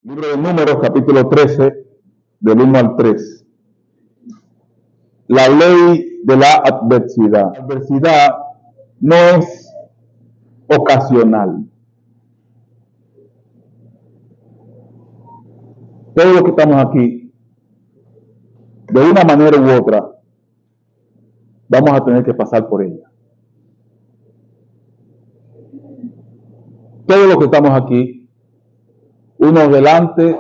Libro de Números, capítulo 13, del 1 al 3. La ley de la adversidad. La adversidad no es ocasional. Todos los que estamos aquí, de una manera u otra, vamos a tener que pasar por ella. Todos los que estamos aquí, uno delante,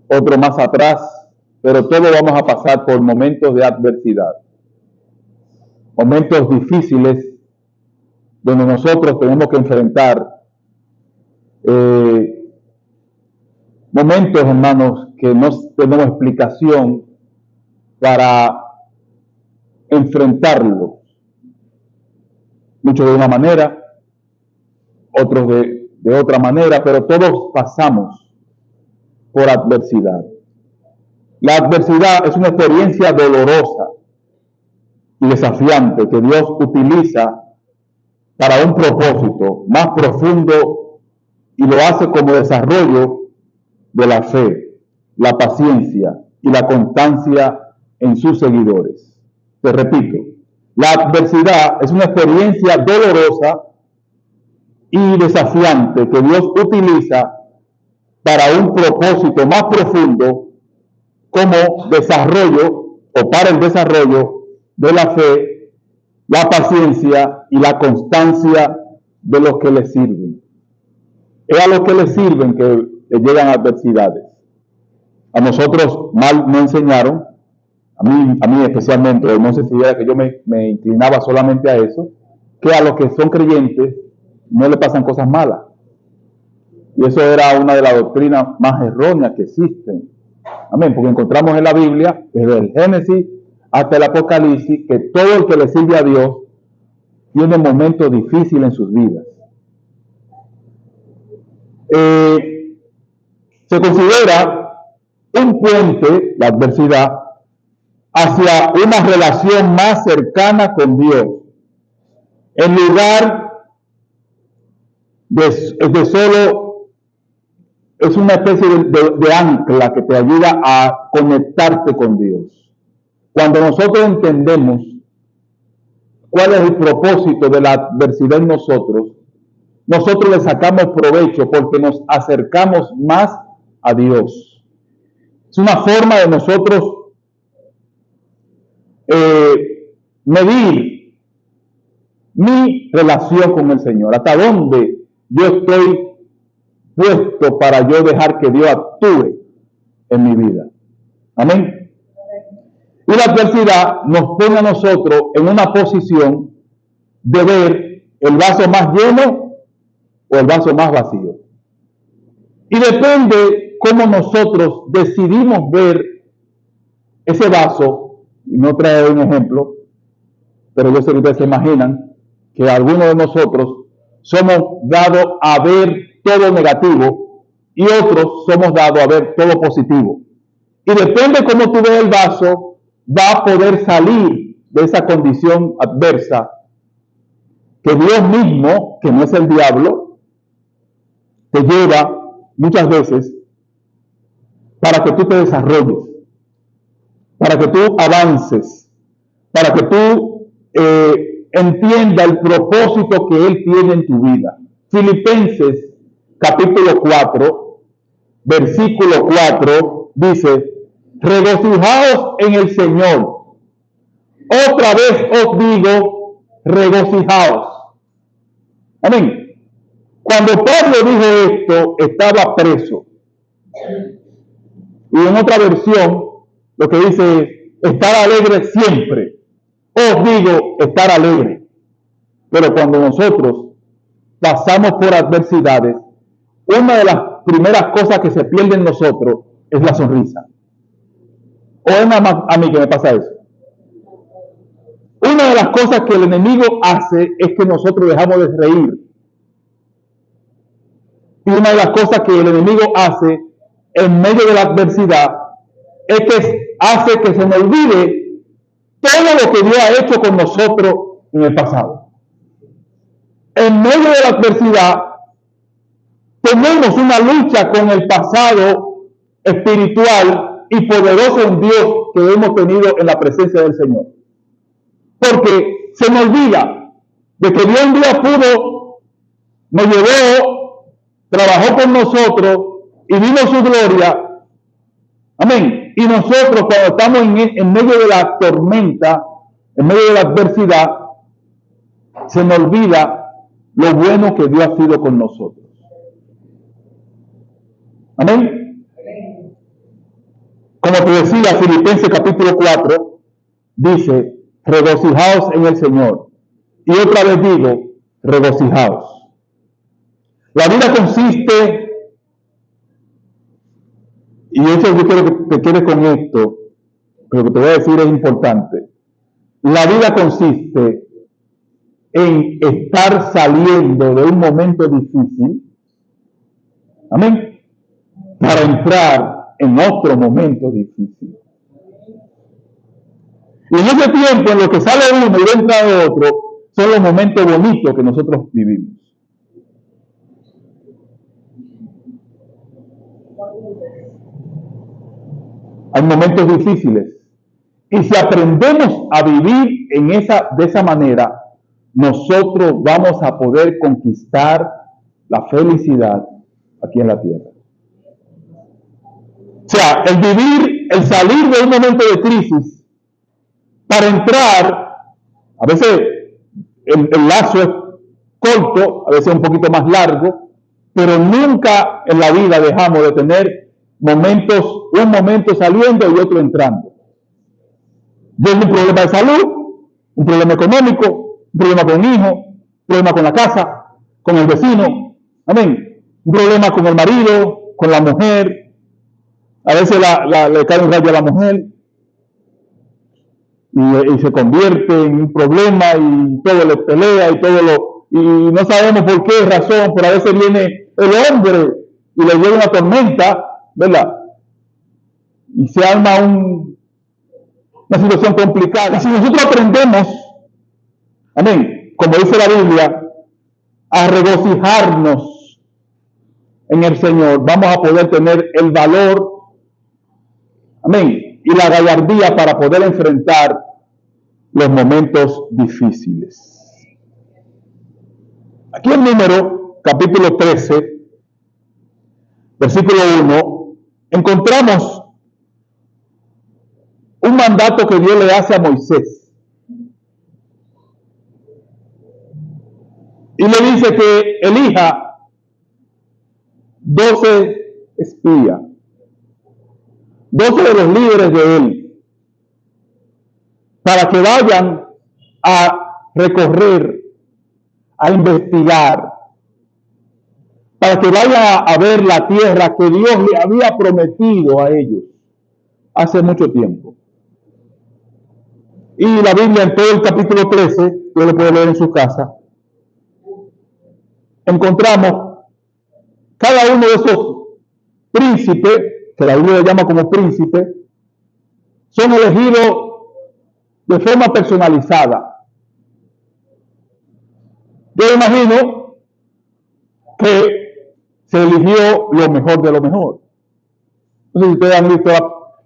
otro más atrás, pero todos vamos a pasar por momentos de adversidad, momentos difíciles donde nosotros tenemos que enfrentar momentos, hermanos, que no tenemos explicación para enfrentarlos. Muchos de una manera, otros de otra manera, pero todos pasamos por adversidad. La adversidad es una experiencia dolorosa y desafiante que Dios utiliza para un propósito más profundo y lo hace como desarrollo de la fe, la paciencia y la constancia en sus seguidores. Te repito, la adversidad es una experiencia dolorosa y desafiante que Dios utiliza para un propósito más profundo como desarrollo o para el desarrollo de la fe, la paciencia y la constancia de los que le sirven. Es a los que le sirven que le llegan adversidades. A nosotros mal me enseñaron, a mí especialmente, no sé si era que yo me inclinaba solamente a eso, que a los que son creyentes no le pasan cosas malas. Y eso era una de las doctrinas más erróneas que existen. Amén, porque encontramos en la Biblia, desde el Génesis hasta el Apocalipsis, que todo el que le sirve a Dios tiene momentos difíciles en sus vidas. Se considera un puente, la adversidad, hacia una relación más cercana con Dios, en lugar de solo, es una especie de ancla que te ayuda a conectarte con Dios. Cuando nosotros entendemos cuál es el propósito de la adversidad en nosotros le sacamos provecho porque nos acercamos más a Dios. Es una forma de nosotros medir mi relación con el Señor, hasta dónde yo estoy puesto para yo dejar que Dios actúe en mi vida. Amén. Y la adversidad nos pone a nosotros en una posición de ver el vaso más lleno o el vaso más vacío. Y depende cómo nosotros decidimos ver ese vaso, y no trae un ejemplo, pero yo sé que ustedes se imaginan que algunos de nosotros somos dados a ver todo negativo y otros somos dados a ver todo positivo. Y depende cómo tú ves el vaso, va a poder salir de esa condición adversa que Dios mismo, que no es el diablo, te lleva muchas veces para que tú te desarrolles, para que tú avances, para que tú entiendas el propósito que Él tiene en tu vida. Filipenses capítulo 4, versículo 4 dice: regocijaos en el Señor. Otra vez os digo, regocijaos. Amén. Cuando Pablo dijo esto, estaba preso. Y en otra versión, lo que dice es, estar alegre siempre. Os digo, estar alegre. Pero cuando nosotros pasamos por adversidades, una de las primeras cosas que se pierde en nosotros es la sonrisa. ¿O es nada más a mí que me pasa eso? Una de las cosas que el enemigo hace es que nosotros dejamos de reír. Y una de las cosas que el enemigo hace en medio de la adversidad es que hace que se nos olvide todo lo que Dios ha hecho con nosotros en el pasado. En medio de la adversidad, tenemos una lucha con el pasado espiritual y poderoso en Dios que hemos tenido en la presencia del Señor. Porque se me olvida de que Dios un día pudo, nos llevó, trabajó con nosotros y vimos su gloria. Amén. Y nosotros cuando estamos en medio de la tormenta, en medio de la adversidad, se nos olvida lo bueno que Dios ha sido con nosotros. Amén. Como te decía, Filipenses capítulo 4 dice, regocijaos en el Señor. Y otra vez digo, regocijaos. La vida consiste, y eso yo quiero que te quedes con esto, pero lo que te voy a decir es importante. La vida consiste en estar saliendo de un momento difícil, amén, para entrar en otro momento difícil. Y en ese tiempo, en lo que sale uno y entra otro, son los momentos bonitos que nosotros vivimos. Hay momentos difíciles. Y si aprendemos a vivir de esa manera, nosotros vamos a poder conquistar la felicidad aquí en la tierra. O sea, el salir de un momento de crisis para entrar, a veces el lazo es corto, a veces un poquito más largo, pero nunca en la vida dejamos de tener un momento saliendo y otro entrando. Yo tengo un problema de salud, un problema económico, un problema con un hijo, un problema con la casa, con el vecino, amén, un problema con el marido, con la mujer, a veces le cae un rayo a la mujer y se convierte en un problema y todo le pelea y no sabemos por qué razón, pero a veces viene el hombre y le llega una tormenta, ¿verdad? Y se arma una situación complicada. Y si nosotros aprendemos, amén, como dice la Biblia, a regocijarnos en el Señor, vamos a poder tener el valor, amén, y la gallardía para poder enfrentar los momentos difíciles. Aquí en Número, capítulo 13, versículo 1, encontramos un mandato que Dios le hace a Moisés. Y le dice que elija 12 espías, 12 de los líderes de él, para que vayan a recorrer, a investigar, para que vayan a ver la tierra que Dios le había prometido a ellos hace mucho tiempo. Y la Biblia en todo el capítulo 13, usted lo puede leer en su casa, encontramos cada uno de esos príncipes, que la Biblia le llama como príncipes, son elegidos de forma personalizada. Yo imagino que se eligió lo mejor de lo mejor. No sé si ustedes han visto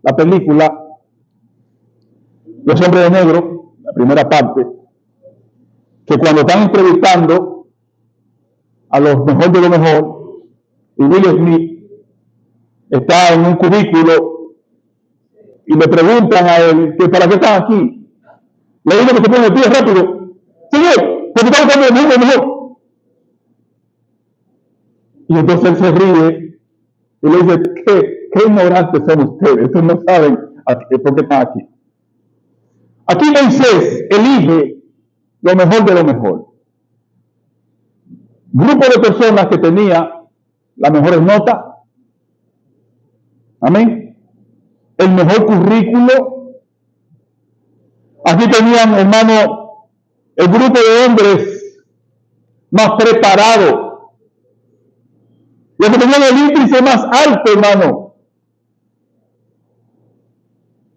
la película Los Hombres de Negro, la primera parte, que cuando están entrevistando a los mejores de lo mejor, y Will Smith está en un cubículo y le preguntan a él que para qué están aquí. Le digo que se pone de pie rápido. Señor, porque estamos hablando del mundo mejor. Y entonces él se ríe y le dice, ¿qué ignorantes son ustedes? Ustedes no saben por qué están aquí. Aquí Moisés elige lo mejor de lo mejor. Grupo de personas que tenía las mejores notas. Amén. El mejor currículo. Aquí tenían, hermano, el grupo de hombres más preparados. Los que tenían el índice más alto, hermano.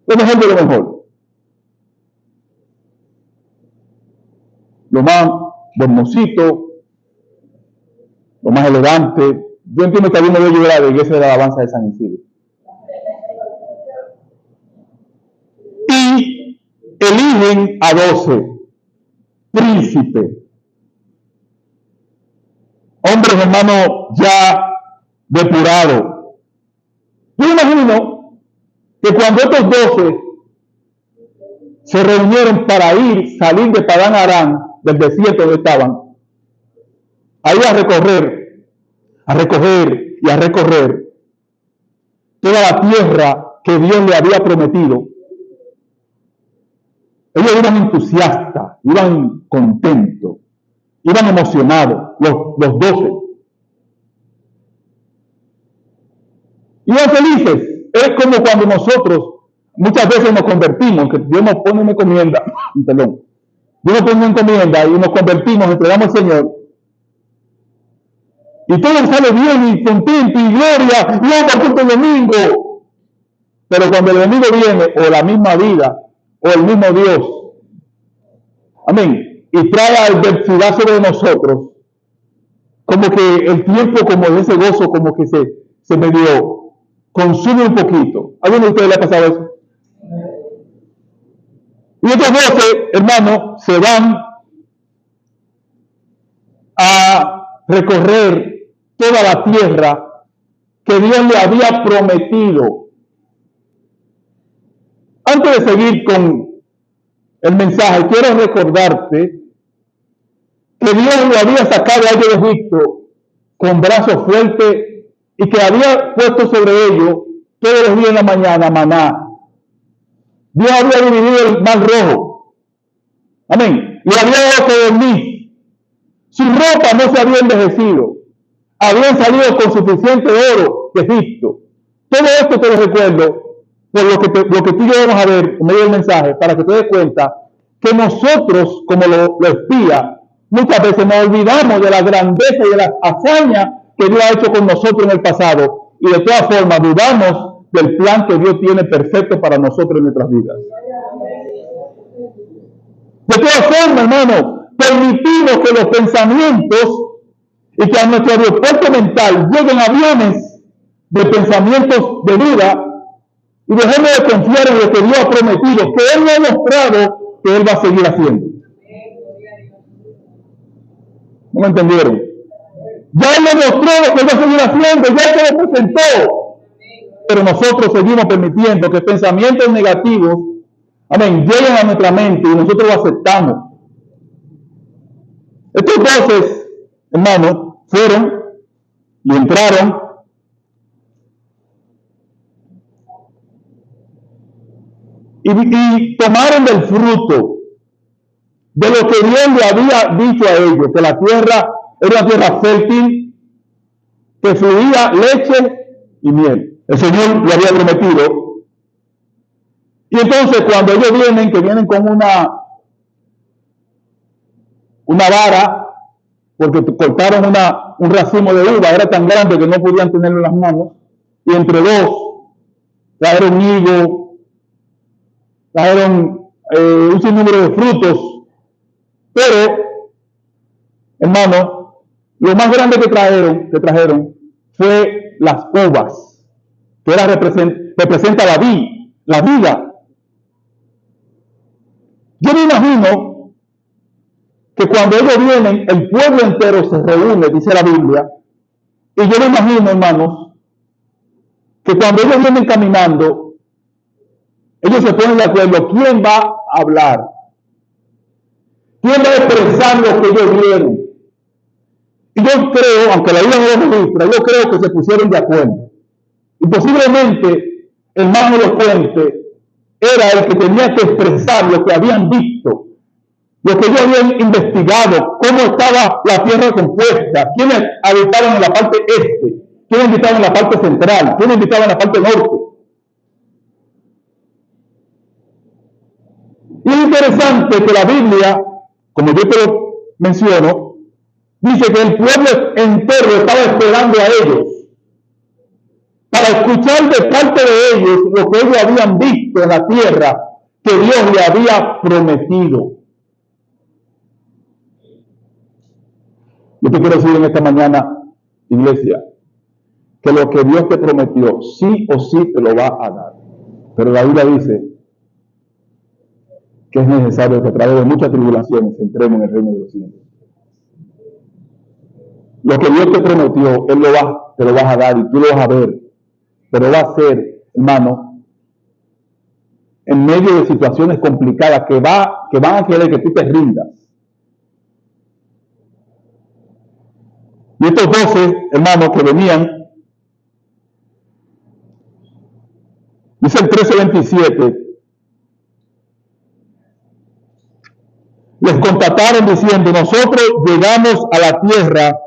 Lo mejor de lo mejor. Lo más hermosito, lo más elegante, Yo entiendo que alguno de ellos era de la iglesia de la alabanza de San Isidro. Y eligen a 12 príncipes, hombres, hermanos, ya depurados. Yo imagino que cuando estos 12 se reunieron para salir de Padán Aram, del desierto donde estaban, ahí a recoger y a recorrer toda la tierra que Dios le había prometido. Ellos iban entusiastas, iban contentos, iban emocionados, los 12. Iban felices. Es como cuando nosotros muchas veces nos convertimos, que Dios nos pone una encomienda, perdón, Dios nos pone una encomienda y nos convertimos, entregamos al Señor, y todo sale bien y contento y gloria, y vamos a el domingo. Pero cuando el enemigo viene, o la misma vida, o el mismo Dios, amén, y trae adversidad sobre nosotros, como que el tiempo, como de ese gozo, como que se medio consume un poquito. ¿A alguno de ustedes le ha pasado eso? Y estos 12 hermanos se van a recorrer toda la tierra que Dios le había prometido. Antes de seguir con el mensaje, quiero recordarte que Dios lo había sacado a ellos de Egipto con brazos fuertes y que había puesto sobre ellos todos los días en la mañana maná. Dios había dividido el mar rojo. Amén. Y había dado que dormir. Su ropa no se había envejecido. Habían salido con suficiente oro de Egipto. Todo esto te lo recuerdo por lo que tú y yo vamos a ver en medio del mensaje, para que te des cuenta que nosotros, como los espías, muchas veces nos olvidamos de la grandeza y de las hazañas que Dios ha hecho con nosotros en el pasado, y de todas formas dudamos del plan que Dios tiene perfecto para nosotros en nuestras vidas. De todas formas, hermano, permitimos que los pensamientos y que a nuestro aeropuerto mental lleguen aviones de pensamientos de duda, y dejemos de confiar en lo que Dios ha prometido, que Él ha mostrado que Él va a seguir haciendo. ¿No me entendieron? Ya Él nos mostró lo que Él va a seguir haciendo, ya se lo presentó. Pero nosotros seguimos permitiendo que pensamientos negativos, amén, lleguen a nuestra mente y nosotros lo aceptamos. Estos 12, hermanos, fueron y entraron y tomaron del fruto de lo que Dios le había dicho a ellos, que la tierra era una tierra fértil, que fluía leche y miel. El Señor le había prometido. Y entonces cuando ellos vienen, que vienen con una vara, porque cortaron un racimo de uva, era tan grande que no podían tenerlo en las manos, y entre dos trajeron higo, trajeron un sinnúmero de frutos, pero, hermano, lo más grande que trajeron fue las uvas, que representa la vida. Yo me imagino que cuando ellos vienen, el pueblo entero se reúne, dice la Biblia, y yo me imagino, hermanos, que cuando ellos vienen caminando, ellos se ponen de acuerdo, ¿quién va a hablar? ¿Quién va a expresar lo que ellos vieron? Y yo creo, aunque la Biblia no lo registra, yo creo que se pusieron de acuerdo. Y posiblemente el más elocuente era el que tenía que expresar lo que habían visto, lo que ellos habían investigado, cómo estaba la tierra compuesta, quiénes habitaban en la parte este, quiénes habitaban en la parte central, quiénes habitaban en la parte norte. Y es interesante que la Biblia, como yo te lo menciono, dice que el pueblo entero estaba esperando a ellos para escuchar de parte de ellos lo que ellos habían visto en la tierra que Dios le había prometido. Yo te quiero decir en esta mañana, iglesia, que lo que Dios te prometió, sí o sí te lo va a dar. Pero la Biblia dice que es necesario que a través de muchas tribulaciones entremos en el reino de los cielos. Lo que Dios te prometió, te lo vas a dar y tú lo vas a ver. Pero va a ser, hermano, en medio de situaciones complicadas que van a querer que tú te rindas. Y estos 12 hermanos que venían, dice el 13:27, les contactaron diciendo: nosotros llegamos a la tierra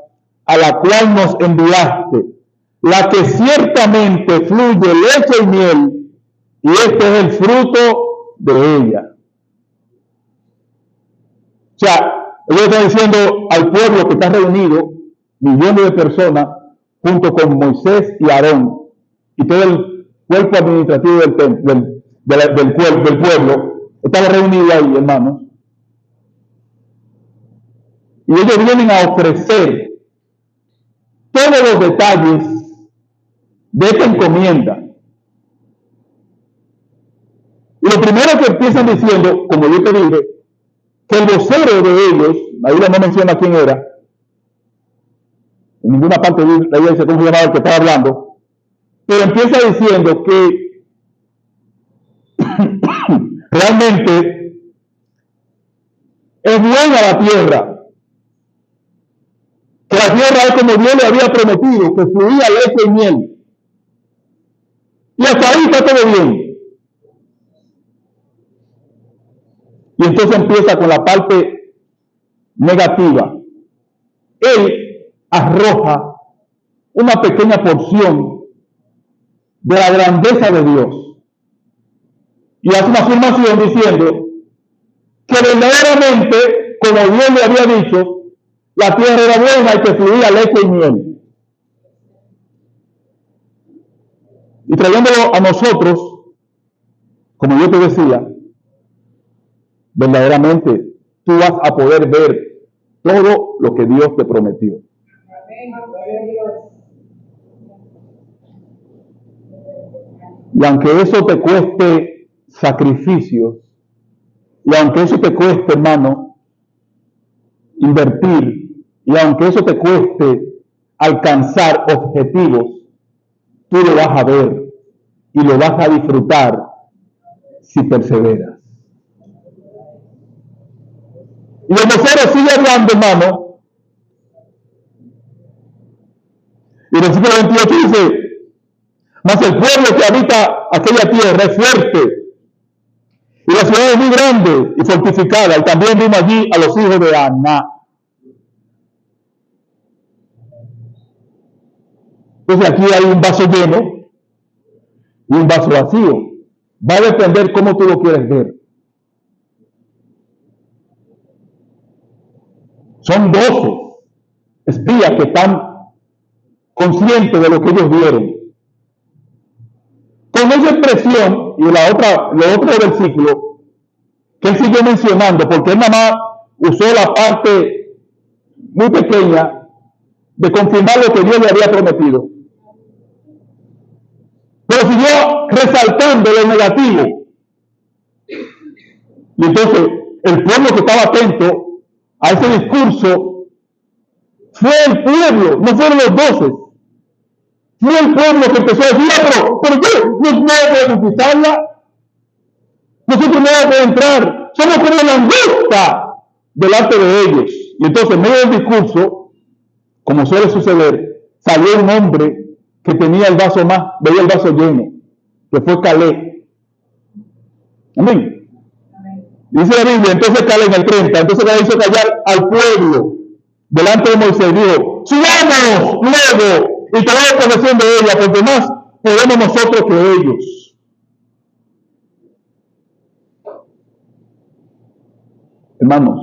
a la cual nos enviaste, la que ciertamente fluye leche y miel, y este es el fruto de ella. O sea, ellos están diciendo al pueblo que está reunido, millones de personas, junto con Moisés y Aarón, y todo el cuerpo administrativo del pueblo, estaba reunido ahí, hermanos. Y ellos vienen a ofrecer todos los detalles de esta encomienda. Y lo primero que empiezan diciendo, como yo te dije, que el vocero de ellos, la Biblia no menciona quién era, en ninguna parte de la Biblia dice cómo se llamaba el que estaba hablando, pero empieza diciendo que realmente es buena la tierra, que la tierra es como Dios le había prometido, que fluía leche y miel. Y hasta ahí está todo bien. Y entonces empieza con la parte negativa. Él arroja una pequeña porción de la grandeza de Dios. Y hace una afirmación diciendo que verdaderamente, como Dios le había dicho, la tierra era buena y que fluía leche y miel. Y trayéndolo a nosotros, como yo te decía, verdaderamente tú vas a poder ver todo lo que Dios te prometió. Y aunque eso te cueste sacrificios, y aunque eso te cueste, hermano, invertir, y aunque eso te cueste alcanzar objetivos, tú lo vas a ver y lo vas a disfrutar si perseveras. Y el vocero sigue hablando, hermano. Y el versículo 28 dice: mas el pueblo que habita aquella tierra es fuerte, y la ciudad es muy grande y fortificada, y también vimos allí a los hijos de Aná. Entonces aquí hay un vaso lleno y un vaso vacío. Va a depender cómo tú lo quieres ver. Son 12 espías que están conscientes de lo que ellos vieron. Con esa expresión y lo otro versículo que él siguió mencionando, porque él nada más usó la parte muy pequeña de confirmar lo que Dios le había prometido, pero siguió resaltando lo negativo. Y entonces el pueblo que estaba atento a ese discurso fue el pueblo, no fueron los 12. Fue el pueblo que empezó a decir: pero ¿qué? No podemos conquistarla. Nosotros no vamos a entrar. Somos como la langosta delante de ellos. Y entonces, en medio del discurso, como suele suceder, salió un hombre que tenía el vaso veía el vaso lleno, que fue Caleb. Amén. Dice la Biblia, entonces Caleb en el 30, entonces le hizo callar al pueblo delante de Moisés. Dijo: subamos luego y tomamos posesión de ella, porque más podemos nosotros que ellos. Hermanos,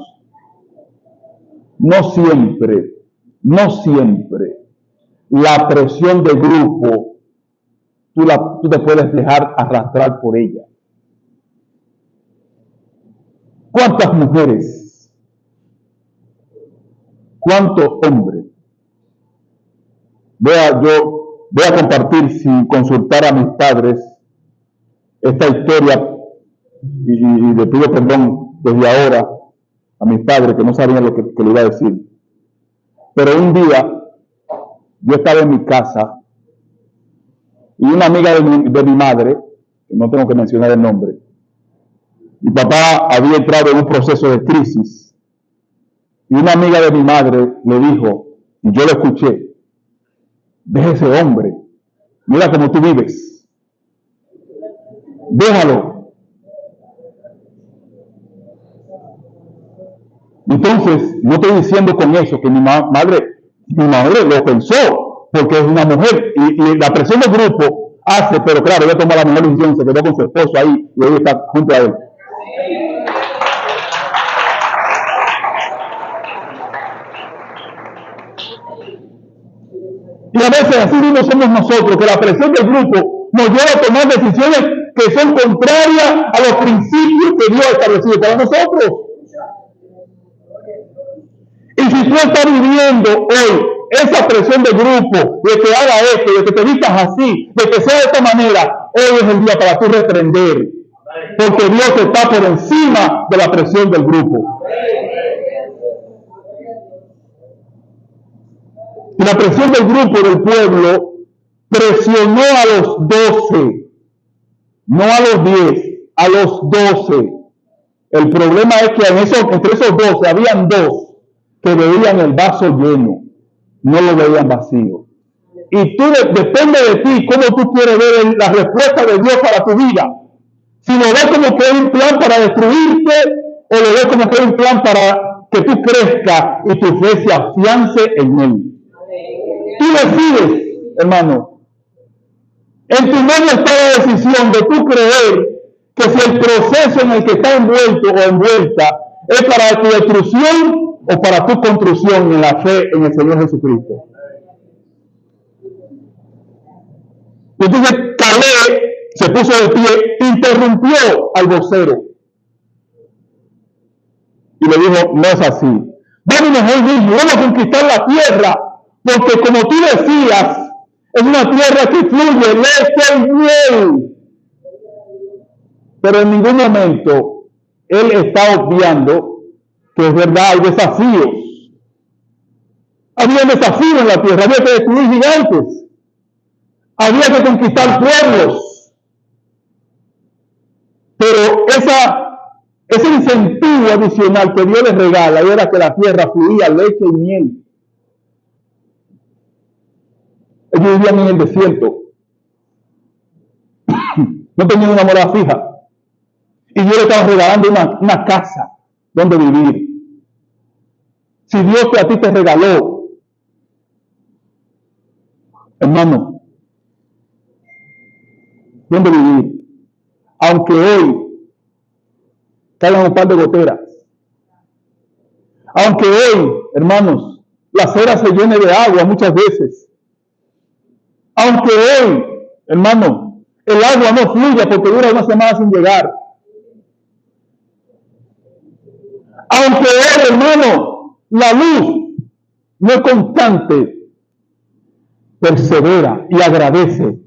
no siempre la presión de grupo tú te puedes dejar arrastrar por ella. ¿Cuántas mujeres? ¿Cuántos hombres? Vea, yo voy a compartir sin consultar a mis padres esta historia y le pido perdón desde ahora a mis padres que no sabían lo que le iba a decir. Pero un día yo estaba en mi casa y una amiga de mi madre, que no tengo que mencionar el nombre, mi papá había entrado en un proceso de crisis y una amiga de mi madre le dijo, y yo lo escuché, deja ese hombre, mira cómo tú vives, déjalo. Entonces, no estoy diciendo con eso que mi madre lo pensó, porque es una mujer, y la presión del grupo hace, pero claro, ella tomó la mejor decisión, se quedó con su esposo ahí, y hoy está junto a él. Y a veces así mismo somos nosotros, que la presión del grupo nos lleva a tomar decisiones que son contrarias a los principios que Dios ha establecido para nosotros. Y si tú estás viviendo hoy esa presión del grupo, de que haga esto, de que te vistas así, de que sea de esta manera, hoy es el día para tú reprender. Porque Dios está por encima de la presión del grupo. Y la presión del grupo del pueblo presionó a los 12, no a los 10, a los 12. El problema es que entre esos 12 habían 2 que veían el vaso lleno, no lo veían vacío. Y depende de ti cómo tú quieres ver la respuesta de Dios para tu vida. Si lo ves como que es un plan para destruirte, o lo ves como que es un plan para que tú crezcas y tu fe se afiance en él. Tú decides, hermano. En tu mano está la decisión de tú creer que si el proceso en el que está envuelto o envuelta es para tu destrucción o para tu construcción en la fe en el Señor Jesucristo. Entonces Caleb se puso de pie, interrumpió al vocero y le dijo, no es así. Vamos mejor mismo, vamos a conquistar la tierra, porque como tú decías, es una tierra que fluye leche y miel. Pero en ningún momento él está obviando que es verdad, hay desafíos. Había desafíos en la tierra, había que destruir gigantes, había que conquistar pueblos. Pero ese incentivo adicional que Dios les regala era que la tierra fluía leche y miel. Ellos vivían en el desierto. No tenían una morada fija. Y Dios le estaba regalando una casa donde vivir. Si Dios a ti te regaló, hermano, donde vivir, aunque hoy caigan un par de goteras, aunque hoy, hermanos, la acera se llene de agua muchas veces, aunque hoy, hermano, el agua no fluya porque dura una semana sin llegar, aunque hoy, hermano, la luz no es constante, persevera y agradece,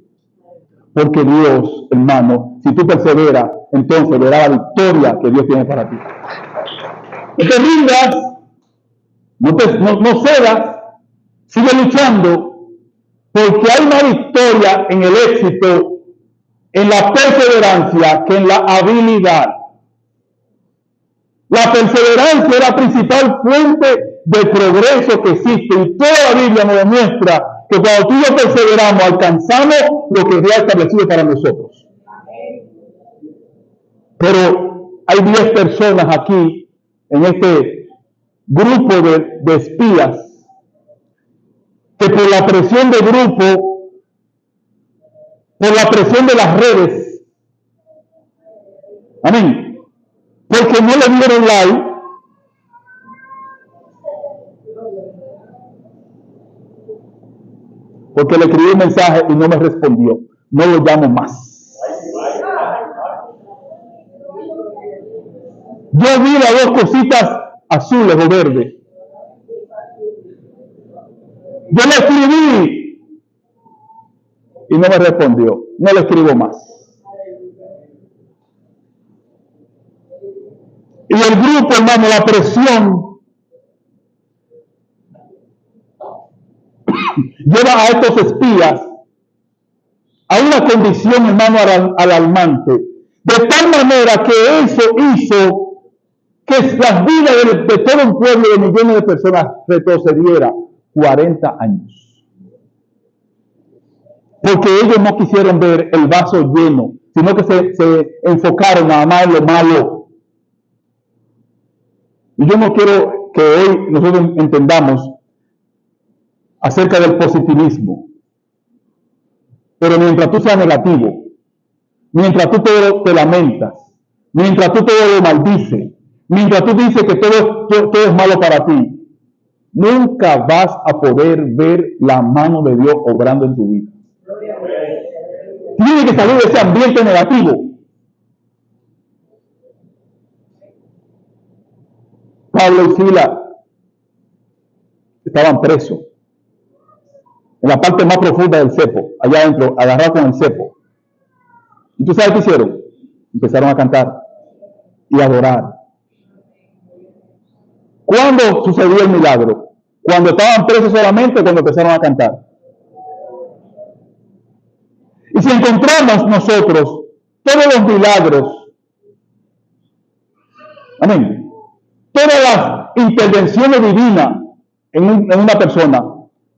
porque Dios, hermano, si tú perseveras, entonces verás la victoria que Dios tiene para ti. No te rindas, no cedas, sigue luchando, porque hay una victoria en el éxito, en la perseverancia, que en la habilidad. La perseverancia es la principal fuente de progreso que existe, y toda la Biblia nos demuestra que cuando tú y yo perseveramos, alcanzamos lo que Dios ha establecido para nosotros. Pero hay 10 personas aquí, en este grupo de espías, que por la presión del grupo, por la presión de las redes, amén, porque no le dieron like, porque le escribí un mensaje y no me respondió, no lo llamo más. Yo vi las 2 cositas azules o verdes. Yo le escribí y no me respondió. No le escribo más. Y el grupo, hermano, la presión lleva a estos espías a una condición, hermano, alarmante. De tal manera que eso hizo que las vidas de todo un pueblo de millones de personas retrocediera 40 años. Porque ellos no quisieron ver el vaso lleno, sino que se enfocaron nada más en lo malo. Y yo no quiero que hoy nosotros entendamos acerca del positivismo. Pero mientras tú seas negativo, mientras tú te lamentas, mientras tú todo lo maldices, mientras tú dices que todo es malo para ti, nunca vas a poder ver la mano de Dios obrando en tu vida. Tienes que salir de ese ambiente negativo. Pablo y Silas estaban presos en la parte más profunda del cepo, allá adentro, agarrados con el cepo. ¿Y tú sabes qué hicieron? Empezaron a cantar y a adorar. ¿Cuándo sucedió el milagro? ¿Cuando estaban presos solamente o cuando empezaron a cantar? Y si encontramos nosotros todos los milagros, amén, todas las intervenciones divinas en una persona,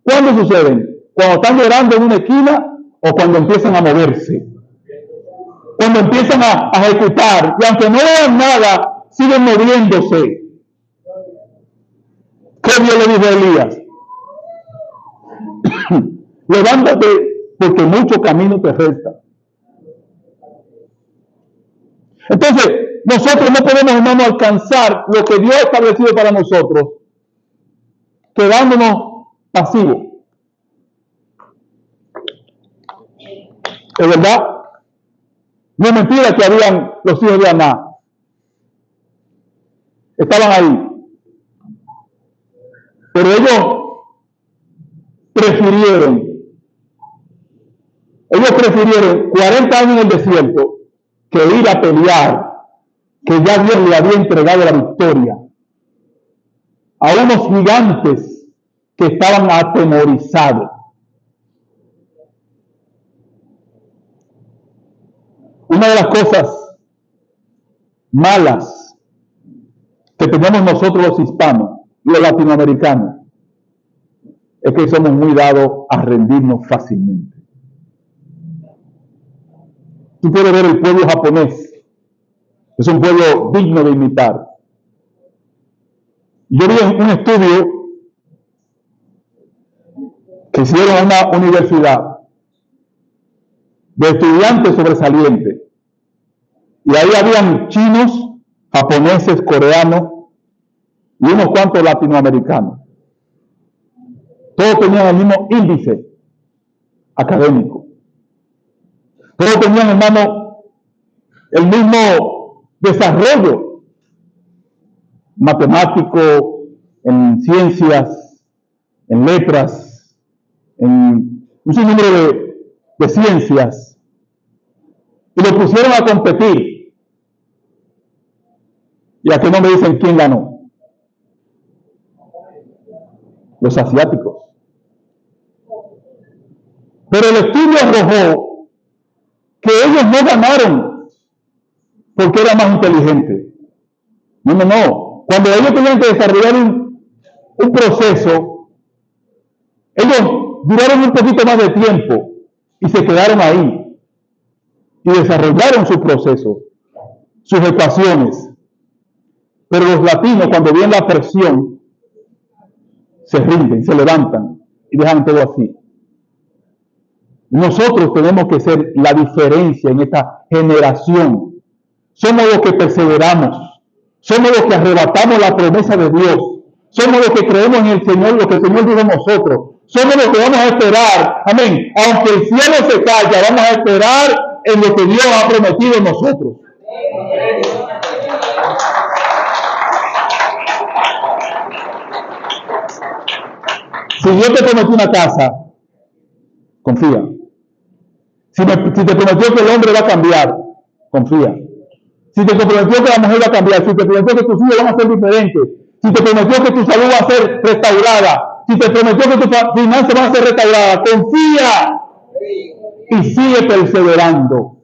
¿cuándo suceden? ¿Cuando están llorando en una esquina o cuando empiezan a moverse? Cuando empiezan a ejecutar, y aunque no vean nada, siguen moviéndose. ¿Qué Dios le dijo a Elías? Levántate, porque mucho camino te resta. Entonces, nosotros no podemos, hermano, alcanzar lo que Dios ha establecido para nosotros, quedándonos pasivos. ¿Es verdad? No es mentira que habían los hijos de Aná. Estaban ahí. Pero ellos prefirieron 40 años en el desierto que ir a pelear, que ya Dios le había entregado la victoria a unos gigantes que estaban atemorizados. Una de las cosas malas que tenemos nosotros los hispanos, los latinoamericanos, es que somos muy dados a rendirnos fácilmente. Tú puedes ver el pueblo japonés, es un pueblo digno de imitar. Yo vi un estudio que hicieron en una universidad de estudiantes sobresalientes, y ahí habían chinos, japoneses, coreanos y unos cuantos latinoamericanos. Todos tenían el mismo índice académico. Todos tenían, hermano, el mismo desarrollo matemático, en ciencias, en letras, en un sinnúmero de ciencias. Y los pusieron a competir. Y aquí no me dicen quién ganó. Los asiáticos. Pero el estudio arrojó que ellos no ganaron porque eran más inteligentes. No. Cuando ellos tenían que desarrollar un proceso, ellos duraron un poquito más de tiempo y se quedaron ahí y desarrollaron su proceso, sus ecuaciones. Pero los latinos, cuando ven la presión, se rinden, se levantan y dejan todo así. Nosotros tenemos que ser la diferencia en esta generación. Somos los que perseveramos. Somos los que arrebatamos la promesa de Dios. Somos los que creemos en el Señor, lo que el Señor dijo a nosotros. Somos los que vamos a esperar. Amén. Aunque el cielo se calla, vamos a esperar en lo que Dios ha prometido en nosotros. Si Dios te prometió una casa, confía. Si te prometió que el hombre va a cambiar, confía. Si te prometió que la mujer va a cambiar, si te prometió que tus hijos van a ser diferentes, si te prometió que tu salud va a ser restaurada, si te prometió que tus finanzas van a ser restauradas, confía y sigue perseverando.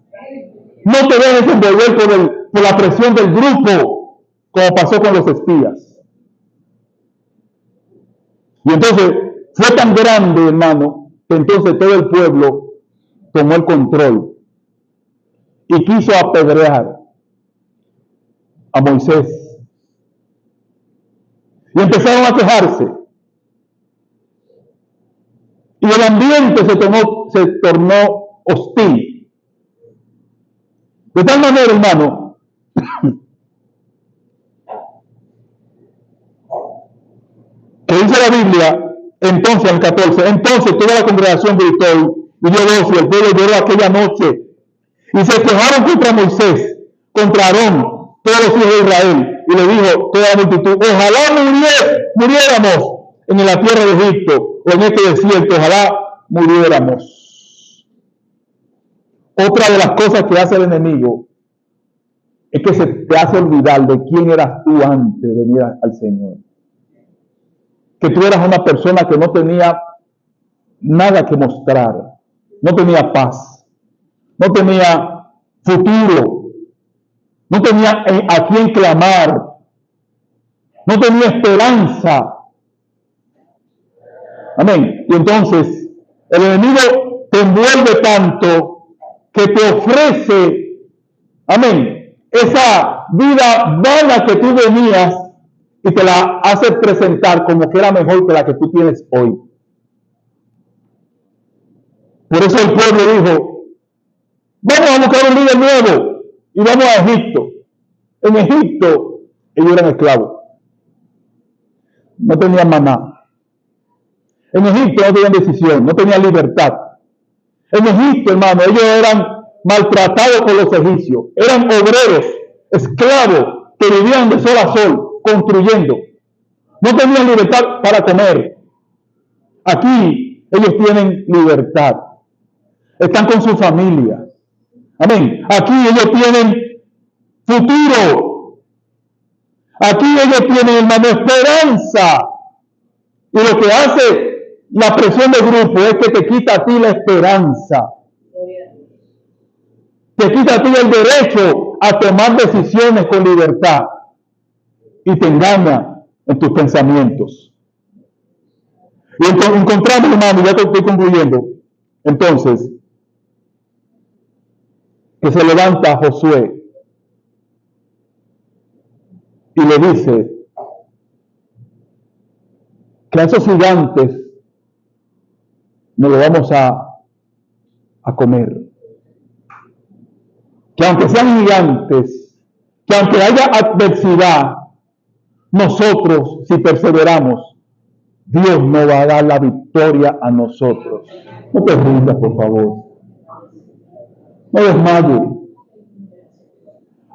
No te dejes envolver por la presión del grupo, como pasó con los espías. Y entonces fue tan grande, hermano, que entonces todo el pueblo tomó el control y quiso apedrear a Moisés. Y empezaron a quejarse. Y el ambiente se tornó hostil. De tal manera, hermano, que dice la Biblia, entonces, en 14, entonces toda la congregación gritó y dio voz, y el pueblo lloró aquella noche. Y se quejaron contra Moisés, contra Aarón, todos los hijos de Israel. Y le dijo toda la multitud, ojalá muriéramos en la tierra de Egipto, o en este desierto, ojalá muriéramos. Otra de las cosas que hace el enemigo es que se te hace olvidar de quién eras tú antes de venir al Señor. Que tú eras una persona que no tenía nada que mostrar, no tenía paz, no tenía futuro, no tenía a quién clamar, no tenía esperanza. Amén. Y entonces el enemigo te envuelve tanto que te ofrece, amén, esa vida vana que tú venías y te la hace presentar como que era mejor que la que tú tienes hoy. Por eso el pueblo dijo, vamos a buscar un líder nuevo y vamos a Egipto. En Egipto ellos eran esclavos. No tenían maná. En Egipto no tenían decisión, no tenían libertad. En Egipto, hermano, ellos eran maltratados por los egipcios. Eran obreros, esclavos, que vivían de sol a sol, construyendo. No tenían libertad para comer. Aquí ellos tienen libertad. Están con su familia. Amén. Aquí ellos tienen futuro. Aquí ellos tienen, hermano, esperanza. Y lo que hace la presión del grupo es que te quita a ti la esperanza. Te quita a ti el derecho a tomar decisiones con libertad. Y te engaña en tus pensamientos. Y encontramos, hermano, ya estoy concluyendo. Entonces, que se levanta Josué y le dice que a esos gigantes nos lo vamos a comer. Que aunque sean gigantes, que aunque haya adversidad, nosotros, si perseveramos, Dios nos va a dar la victoria a nosotros. No te rindas, por favor. No desmayes.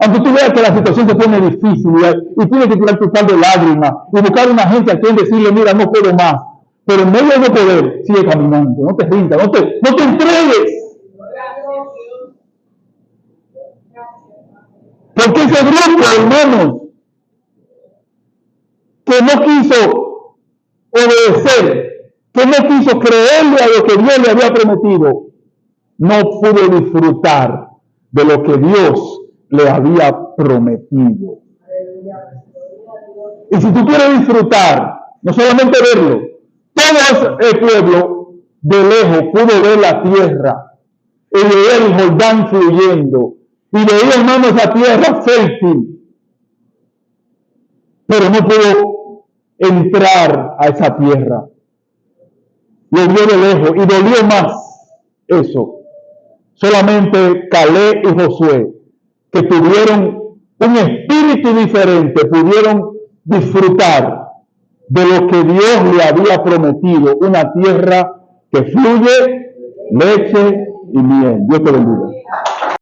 Aunque tú veas que la situación se pone difícil y tienes que tirar tu par de lágrimas y buscar una gente a quien decirle, mira, no puedo más. Pero en medio de no poder, sigue caminando. No te rindas, no te entregues. Porque ese grupo, hermanos, que no quiso obedecer, que no quiso creerle a lo que Dios le había prometido, no pudo disfrutar de lo que Dios le había prometido. Y si tú quieres disfrutar, no solamente verlo, todo el pueblo de lejos pudo ver la tierra y ver el Jordán fluyendo y veía, hermano, esa tierra fértil, pero no pudo entrar a esa tierra. Lo vio de lejos y dolió más eso. Solamente Caleb y Josué, que tuvieron un espíritu diferente, pudieron disfrutar de lo que Dios le había prometido, una tierra que fluye leche y miel. Dios te bendiga.